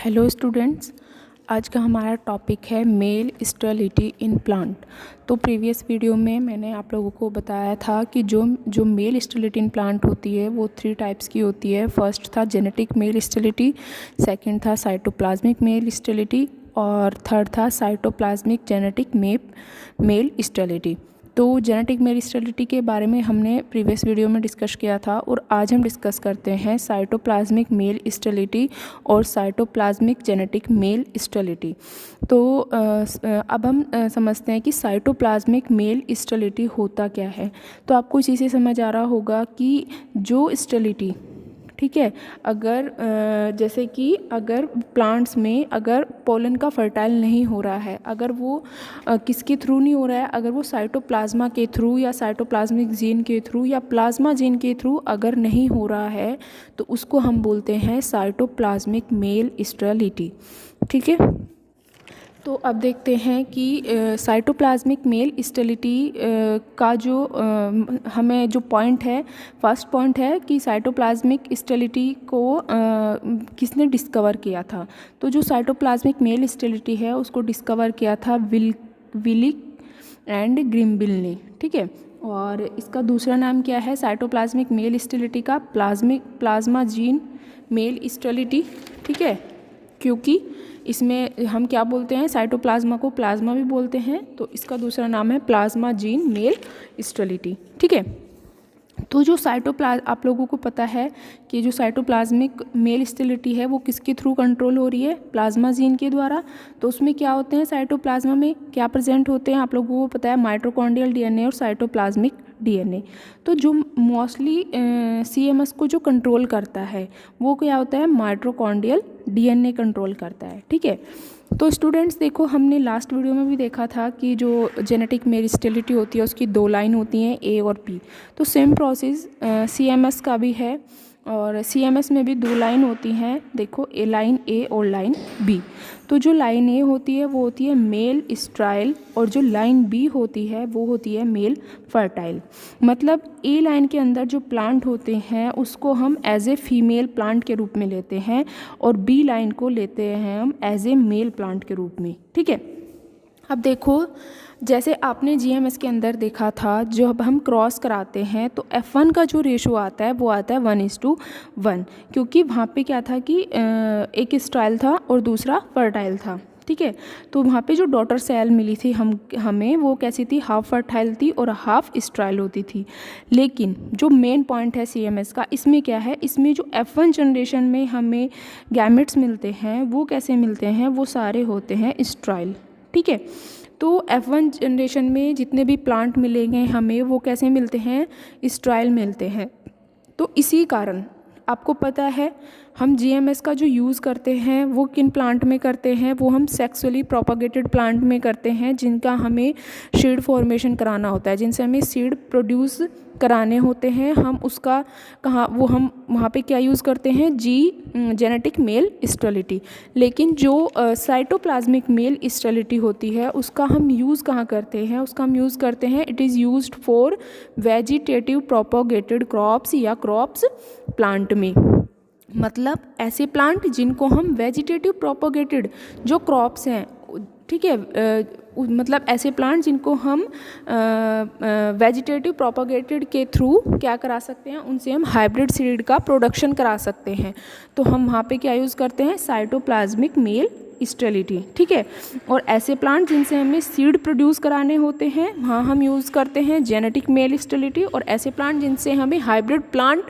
Hello students, आज का हमारा टॉपिक है मेल स्टेरिलिटी इन प्लांट। तो प्रीवियस वीडियो में मैंने आप लोगों को बताया था कि जो मेल स्टेरिलिटी इन प्लांट होती है वो 3 टाइप्स की होती है। फर्स्ट था जेनेटिक मेल स्टेरिलिटी, सेकंड था साइटोप्लाज्मिक मेल स्टेरिलिटी और थर्ड था साइटोप्लाज्मिक जेनेटिक मेल स्टेरिलिटी। तो जेनेटिक मेल स्टेरिलिटी के बारे में हमने प्रीवियस वीडियो में डिस्कस किया था और आज हम डिस्कस करते हैं साइटोप्लाज्मिक मेल स्टेरिलिटी और साइटोप्लाज्मिक जेनेटिक मेल स्टेरिलिटी। तो अब हम समझते हैं कि साइटोप्लाज्मिक मेल स्टेरिलिटी होता क्या है। तो आपको इसी से समझ आ रहा होगा कि जो स्टेरिलिटी, ठीक है, अगर जैसे कि अगर प्लांट्स में अगर पोलन का फर्टाइल नहीं हो रहा है, अगर वो किसके थ्रू नहीं हो रहा है, अगर वो साइटोप्लाज्मा के थ्रू या साइटोप्लाज्मिक जीन के थ्रू या प्लाज्मा जीन के थ्रू अगर नहीं हो रहा है तो उसको हम बोलते हैं साइटोप्लाज्मिक मेल स्टेरिलिटी। ठीक है, तो अब देखते हैं कि साइटोप्लाज्मिक मेल स्टेरिलिटी का जो हमें जो पॉइंट है, फर्स्ट पॉइंट है कि साइटोप्लाज्मिक स्टेरिलिटी को किसने डिस्कवर किया था। तो जो साइटोप्लाज्मिक मेल स्टेरिलिटी है उसको डिस्कवर किया था विलिक एंड ग्रिम्बिल ने। ठीक है, और इसका दूसरा नाम क्या है साइटोप्लाज्मिक मेल स्टेरिलिटी का? Plasma gene male sterility. ठीक है, क्योंकि इसमें हम क्या बोलते हैं, साइटोप्लाज्मा को प्लाज्मा भी बोलते हैं, तो इसका दूसरा नाम है प्लाज्मा जीन मेल स्टेरिलिटी। ठीक है, तो जो आप लोगों को पता है कि जो साइटोप्लाज्मिक मेल स्टेरिलिटी है वो किसके थ्रू कंट्रोल हो रही है? प्लाज्मा जीन के द्वारा। तो उसमें क्या होते हैं, साइटोप्लाज्मा में क्या प्रेजेंट होते हैं आप लोगों को पता है? माइटोकॉन्ड्रियल डीएनए और साइटोप्लाज्मिक डीएनए। तो जो मोस्टली सीएमएस को जो कंट्रोल करता है वो क्या होता है? माइटोकॉन्ड्रियल डीएनए कंट्रोल करता है। ठीक है, तो स्टूडेंट्स देखो, हमने लास्ट वीडियो में भी देखा था कि जो जेनेटिक मेल स्टेरिलिटी होती है उसकी 2 लाइन होती हैं, ए और बी। तो सेम प्रोसेस सीएमएस का भी है और सीएमएस में भी 2 लाइन होती हैं। देखो, लाइन ए और लाइन बी। तो जो लाइन ए होती है वो होती है मेल स्टेराइल और जो लाइन बी होती है वो होती है मेल फर्टाइल। मतलब ए लाइन के अंदर जो प्लांट होते हैं उसको हम एज ए फीमेल प्लांट के रूप में लेते हैं और बी लाइन को लेते हैं हम एज ए मेल प्लांट के रूप में। ठीक है, अब देखो, जैसे आपने जीएमएस के अंदर देखा था, जो अब हम क्रॉस कराते हैं तो F1 का जो रेशो आता है वो आता है 1:1, क्योंकि वहाँ पे क्या था कि एक स्टेराइल था और दूसरा फर्टाइल था। ठीक है, तो वहाँ पे जो डॉटर सेल मिली थी हमें वो कैसी थी? हाफ फर्टाइल थी और हाफ स्टेराइल होती थी। लेकिन जो मेन पॉइंट है सीएमएस का, इसमें क्या है, इसमें जो F1 जनरेशन में हमें गैमेट्स मिलते हैं वो कैसे मिलते हैं? वो सारे होते हैं स्टेराइल। ठीक है, तो F1 जनरेशन में जितने भी प्लांट मिलेंगे हमें वो कैसे मिलते हैं? स्टेराइल मिलते हैं। तो इसी कारण आपको पता है हम जीएमएस का जो यूज़ करते हैं वो किन प्लांट में करते हैं? वो हम सेक्सुअली प्रोपागेटेड प्लांट में करते हैं जिनका हमें सीड फॉर्मेशन कराना होता है, जिनसे हमें सीड प्रोड्यूस कराने होते हैं। हम उसका हम वहाँ पे क्या यूज़ करते हैं? Genetic male sterility. लेकिन जो साइटोप्लाज्मिक मेल स्टेरिलिटी होती है उसका हम यूज़ कहाँ करते हैं? उसका हम यूज़ करते हैं, it is used for vegetative propagated crops या क्रॉप्स प्लांट में। मतलब ऐसे प्लांट जिनको हम वेजिटेटिव प्रोपागेटेड जो क्रॉप्स हैं, ठीक है, मतलब ऐसे प्लांट जिनको हम वेजिटेटिव प्रोपागेटेड के थ्रू क्या करा सकते हैं? उनसे हम हाइब्रिड सीड का प्रोडक्शन करा सकते हैं। तो हम वहाँ पे क्या यूज़ करते हैं? Cytoplasmic male sterility. ठीक है, और ऐसे प्लांट जिनसे हमें सीड प्रोड्यूस कराने होते हैं वहाँ हम यूज़ करते हैं जेनेटिक मेल स्टेरिलिटी, और ऐसे प्लांट जिनसे हमें हाइब्रिड प्लांट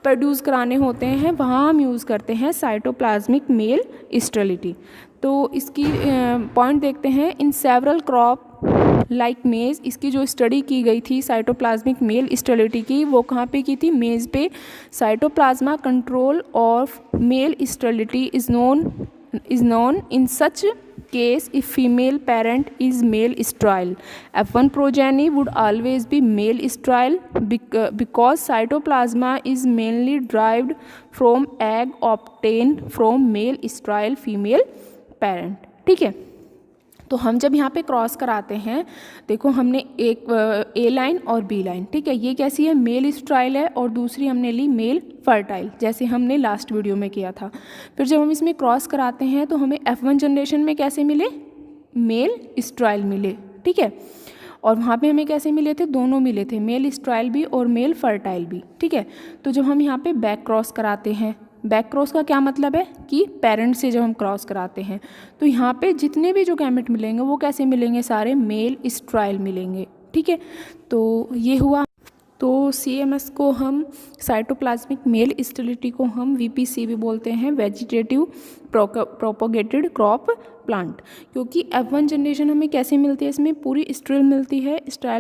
प्रोड्यूस कराने होते हैं वहाँ हम यूज़ करते हैं साइटोप्लाज्मिक मेल स्टेरिलिटी। तो इसकी पॉइंट देखते हैं। इन सेवरल क्रॉप लाइक मेज, इसकी जो स्टडी की गई थी साइटोप्लाज्मिक मेल स्टेरिलिटी की, वो कहाँ पे की थी? मेज पे। Cytoplasm control of male sterility is known in such case if female parent is male sterile. F1 progeny would always be male sterile because cytoplasma is mainly derived from egg obtained from male sterile female parent. ठीक है, तो हम जब यहाँ पे cross कराते हैं, देखो हमने एक ए लाइन और बी लाइन, ठीक है, ये कैसी है, मेल स्ट्राइल है, और दूसरी हमने ली मेल फर्टाइल, जैसे हमने लास्ट वीडियो में किया था। फिर जब हम इसमें क्रॉस कराते हैं तो हमें F1 जनरेशन में कैसे मिले, मेल स्ट्राइल मिले, ठीक है, और वहाँ पे हमें कैसे मिले थे, दोनों मिले थे, मेल स्ट्राइल भी और मेल फर्टाइल भी, ठीक है। तो जब हम यहाँ पे बैक क्रॉस कराते हैं, बैक क्रॉस का क्या मतलब है कि पेरेंट से जब हम क्रॉस कराते हैं तो यहाँ पे जितने भी जो गैमेट मिलेंगे वो कैसे मिलेंगे, सारे मेल स्ट्राइल मिलेंगे, ठीक है। तो ये हुआ। तो CMS को हम, साइटोप्लाज्मिक मेल स्टेरिलिटी को हम VPC भी बोलते हैं, वेजिटेटिव प्रोपोगेटेड क्रॉप प्लांट, क्योंकि F1 जनरेशन हमें कैसे मिलती है, इसमें पूरी स्ट्राइल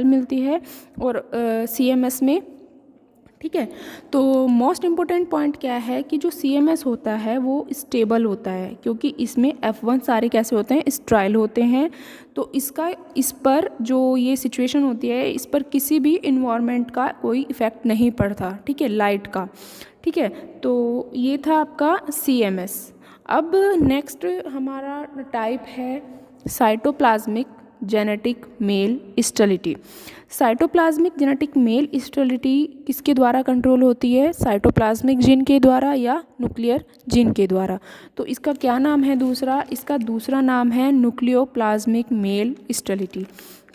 मिलती है और CMS में, ठीक है। तो मोस्ट इम्पोर्टेंट पॉइंट क्या है कि जो CMS होता है वो स्टेबल होता है, क्योंकि इसमें F1 सारे कैसे होते हैं, स्ट्राइल होते हैं। तो इस पर जो ये सिचुएशन होती है, इस पर किसी भी इन्वायरमेंट का कोई इफ़ेक्ट नहीं पड़ता, ठीक है, लाइट का, ठीक है। तो ये था आपका CMS। अब नेक्स्ट हमारा टाइप है cytoplasmic genetic male sterility. Cytoplasmic genetic male sterility किसके द्वारा कंट्रोल होती है, साइटोप्लाज्मिक जीन के द्वारा या न्यूक्लियर जीन के द्वारा। तो इसका क्या नाम है दूसरा, इसका दूसरा नाम है न्यूक्लियोप्लाज्मिक मेल स्टेरिलिटी,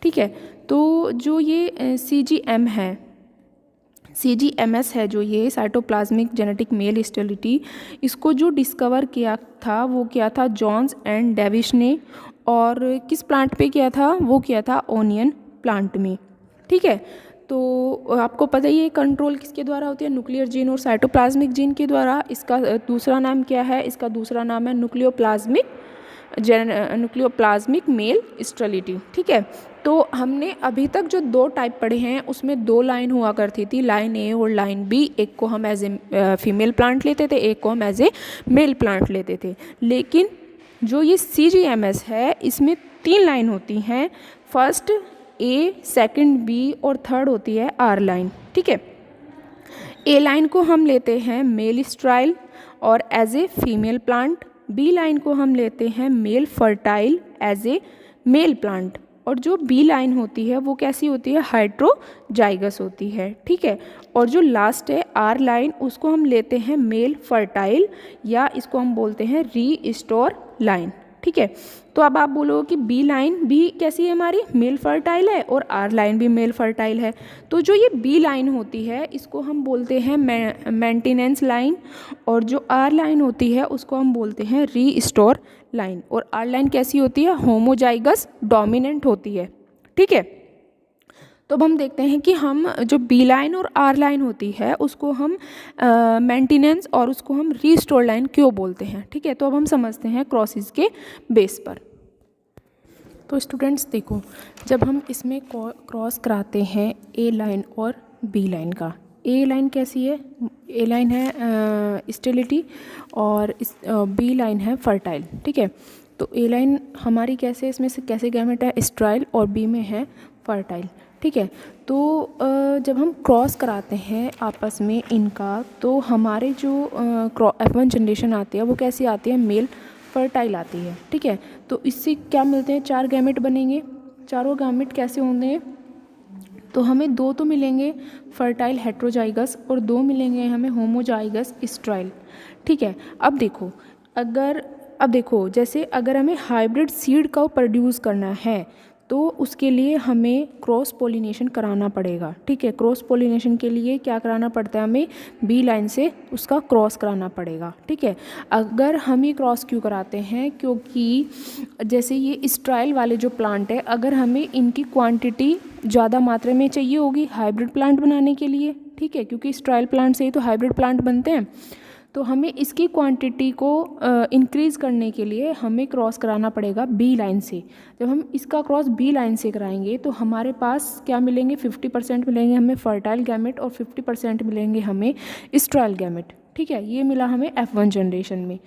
ठीक है। तो जो ये CGM है, CGMS है, जो ये साइटोप्लाज्मिक जेनेटिक मेल स्टेरिलिटी, इसको जो डिस्कवर किया था वो किया था जॉन्स एंड डेविस ने, और किस प्लांट पे किया था, वो किया था ओनियन प्लांट में, ठीक है। तो आपको पता ही है कंट्रोल किसके द्वारा होती है, न्यूक्लियर जीन और साइटोप्लाज्मिक जीन के द्वारा। इसका दूसरा नाम क्या है, इसका दूसरा नाम है न्यूक्लियोप्लाज्मिक मेल स्टेरिलिटी, ठीक है। तो हमने अभी तक जो 2 टाइप पढ़े हैं उसमें 2 लाइन हुआ करती थी, लाइन A और लाइन B। एक को हम एज ए फीमेल प्लांट लेते थे, एक को हम एज ए मेल प्लांट लेते थे। लेकिन जो ये CGMS है इसमें 3 लाइन होती हैं, फर्स्ट A, सेकंड B और थर्ड होती है R लाइन, ठीक है। A लाइन को हम लेते हैं मेल स्ट्राइल और as a female plant, B line को हम लेते हैं male fertile as a male plant, और जो B लाइन होती है वो कैसी होती है, हाइड्रोजाइगस होती है, ठीक है। और जो लास्ट है R लाइन, उसको हम लेते हैं मेल फर्टाइल, या इसको हम बोलते हैं रीस्टोर लाइन, ठीक है। तो अब आप बोलो कि B लाइन भी कैसी है, हमारी मेल फर्टाइल है, और R लाइन भी मेल फर्टाइल है। तो जो ये B लाइन होती है इसको हम बोलते हैं मेंटेनेंस लाइन, और जो R लाइन होती है उसको हम बोलते हैं रीस्टोर लाइन, और R लाइन कैसी होती है, होमोजाइगस डोमिनेंट होती है, ठीक है। तो अब हम देखते हैं कि हम जो B लाइन और R लाइन होती है उसको हम मेंटेनेंस और उसको हम रीस्टोर लाइन क्यों बोलते हैं, ठीक है। तो अब हम समझते हैं क्रॉसेस के बेस पर। तो स्टूडेंट्स देखो, जब हम इसमें क्रॉस कराते हैं A लाइन और B लाइन का, A लाइन कैसी है, A लाइन है स्टेरिलिटी और B लाइन है फर्टाइल, ठीक है। तो A लाइन हमारी कैसे, इसमें से कैसे गैमेट है, स्ट्राइल, और B में है फर्टाइल, ठीक है। तो जब हम क्रॉस कराते हैं आपस में इनका, तो हमारे जो F1 जनरेशन आती है वो कैसी आती है, मेल फर्टाइल आती है, ठीक है। तो इससे क्या मिलते हैं, 4 गैमेट बनेंगे। चारों गैमेट कैसे होंगे, तो हमें 2 तो मिलेंगे फर्टाइल हेट्रोजाइगस और 2 मिलेंगे हमें होमोजाइगस स्ट्राइल, ठीक है। अब देखो जैसे अगर हमें हाइब्रिड सीड का प्रोड्यूस करना है तो उसके लिए हमें क्रॉस पोलिनेशन कराना पड़ेगा, ठीक है। क्रॉस पोलिनेशन के लिए क्या कराना पड़ता है, हमें B लाइन से उसका क्रॉस कराना पड़ेगा, ठीक है। अगर हम ये क्रॉस क्यों कराते हैं, क्योंकि जैसे ये स्ट्राइल वाले जो प्लांट है, अगर हमें इनकी क्वांटिटी ज़्यादा मात्रा में चाहिए होगी हाइब्रिड प्लांट बनाने के लिए, ठीक है, क्योंकि स्ट्राइल प्लांट से ही तो हाइब्रिड प्लांट बनते हैं। तो हमें इसकी क्वांटिटी को इंक्रीज़ करने के लिए हमें क्रॉस कराना पड़ेगा B लाइन से। जब हम इसका क्रॉस B लाइन से कराएंगे तो हमारे पास क्या मिलेंगे, 50% मिलेंगे हमें फर्टाइल गैमेट और 50% मिलेंगे हमें स्ट्राइल गैमेट, ठीक है। ये मिला हमें F1 जनरेशन में।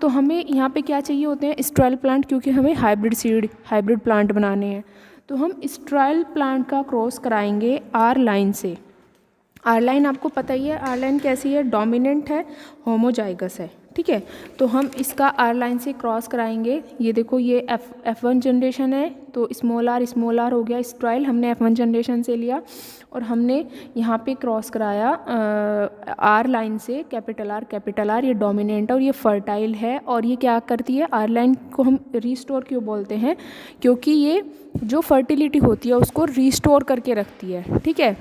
तो हमें यहाँ पे क्या चाहिए होते हैं, स्ट्राइल प्लांट, क्योंकि हमें हाइब्रिड प्लांट बनाने हैं। तो हम स्ट्राइल प्लांट का क्रॉस कराएंगे R लाइन से। R लाइन आपको पता ही है, R लाइन कैसी है, डोमिनेंट है, होमोजाइगस है, ठीक है। तो हम इसका आर लाइन से क्रॉस कराएंगे। ये देखो ये F1 जनरेशन है, तो स्मॉल आर हो गया स्ट्राइल, हमने F1 जनरेशन से लिया और हमने यहाँ पे क्रॉस कराया आर लाइन से कैपिटल आर, ये डोमिनेंट है और ये फर्टाइल है। और ये क्या करती है, आर लाइन को हम रीस्टोर क्यों बोलते हैं, क्योंकि ये जो फर्टिलिटी होती है उसको रीस्टोर करके रखती है, ठीक है।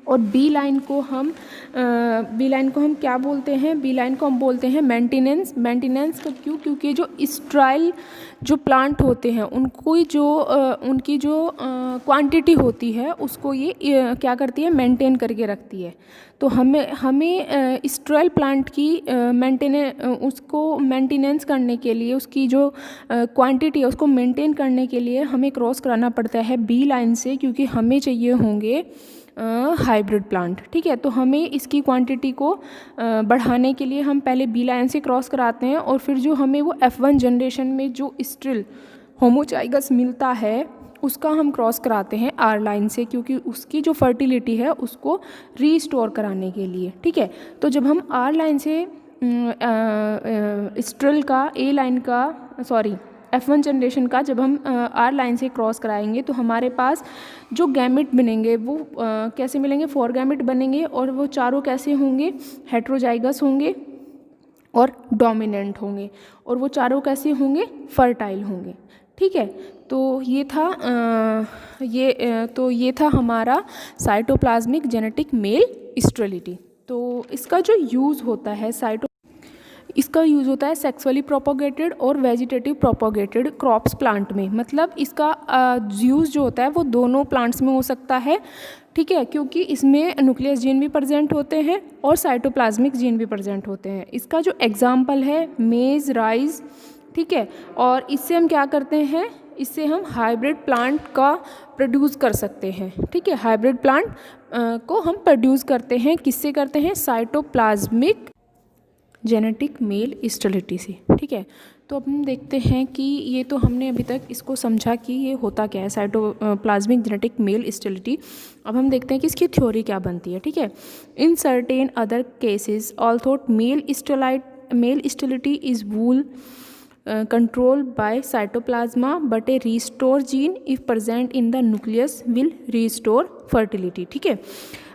और बी लाइन को हम क्या बोलते हैं, बी लाइन को हम बोलते हैं मेंटेनेंस का। क्यों, क्योंकि जो स्ट्राइल जो प्लांट होते हैं उनकी जो क्वांटिटी होती है उसको ये क्या करती है, मेंटेन करके रखती है। तो हमें स्ट्राइल प्लांट की उसको मेंटेनेंस करने के लिए, उसकी जो क्वांटिटी है उसको मेंटेन करने के लिए हमें क्रॉस कराना पड़ता है बी लाइन से, क्योंकि हमें चाहिए होंगे हाइब्रिड प्लांट, ठीक है। तो हमें इसकी क्वांटिटी को बढ़ाने के लिए हम पहले बी लाइन से क्रॉस कराते हैं और फिर जो हमें वो F1 जनरेशन में जो स्टिल होमोजाइगस मिलता है उसका हम क्रॉस कराते हैं आर लाइन से, क्योंकि उसकी जो फर्टिलिटी है उसको रीस्टोर कराने के लिए, ठीक है। तो जब हम आर लाइन से स्टिल का F1 जनरेशन का जब हम आर लाइन से क्रॉस कराएंगे तो हमारे पास जो गैमेट बनेंगे वो कैसे मिलेंगे, 4 गैमेट बनेंगे और वो चारों कैसे होंगे, हेट्रोजाइगस होंगे और डोमिनेंट होंगे, और वो चारों कैसे होंगे, फर्टाइल होंगे, ठीक है। तो ये था हमारा साइटोप्लाज्मिक जेनेटिक मेल स्टेरिलिटी। तो इसका जो यूज़ होता है सेक्सुअली प्रोपोगेटेड और वेजिटेटिव प्रोपोगेटेड क्रॉप्स प्लांट में। मतलब इसका यूज़ जो होता है वो दोनों प्लांट्स में हो सकता है, ठीक है, क्योंकि इसमें न्यूक्लियस जीन भी प्रेजेंट होते हैं और साइटोप्लाज्मिक जीन भी प्रेजेंट होते हैं। इसका जो एग्जाम्पल है मेज, राइस, ठीक है। और इससे हम क्या करते हैं, इससे हम हाइब्रिड प्लांट का प्रोड्यूस कर सकते हैं, ठीक है। हाइब्रिड प्लांट को हम प्रोड्यूस करते हैं, किससे करते हैं, साइटोप्लाज्मिक जेनेटिक मेल स्टेरिलिटी से, ठीक है। तो अब हम देखते हैं कि ये तो हमने अभी तक इसको समझा कि ये होता क्या है, साइटोप्लाज्मिक जेनेटिक मेल स्टेरिलिटी। अब हम देखते हैं कि इसकी थ्योरी क्या बनती है, ठीक है। In certain other cases although male sterility is whole controlled by cytoplasma, but a restore gene if present in the nucleus will restore fertility, ठीक है।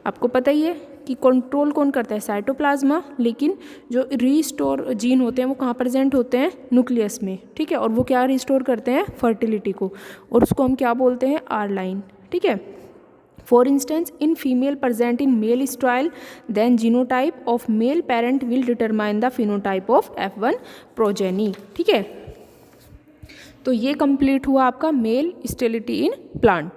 आपको पता ही है कि कंट्रोल कौन करता है, साइटोप्लाज्मा, लेकिन जो रीस्टोर जीन होते हैं वो कहाँ प्रेजेंट होते हैं, न्यूक्लियस में, ठीक है। और वो क्या रिस्टोर करते हैं, फर्टिलिटी को, और उसको हम क्या बोलते हैं, आर लाइन, ठीक है। For instance, in female present in male strile, then genotype of male parent will determine the phenotype of F1 progeny, ठीक है। तो ये कंप्लीट हुआ आपका मेल स्टेरिलिटी इन प्लांट।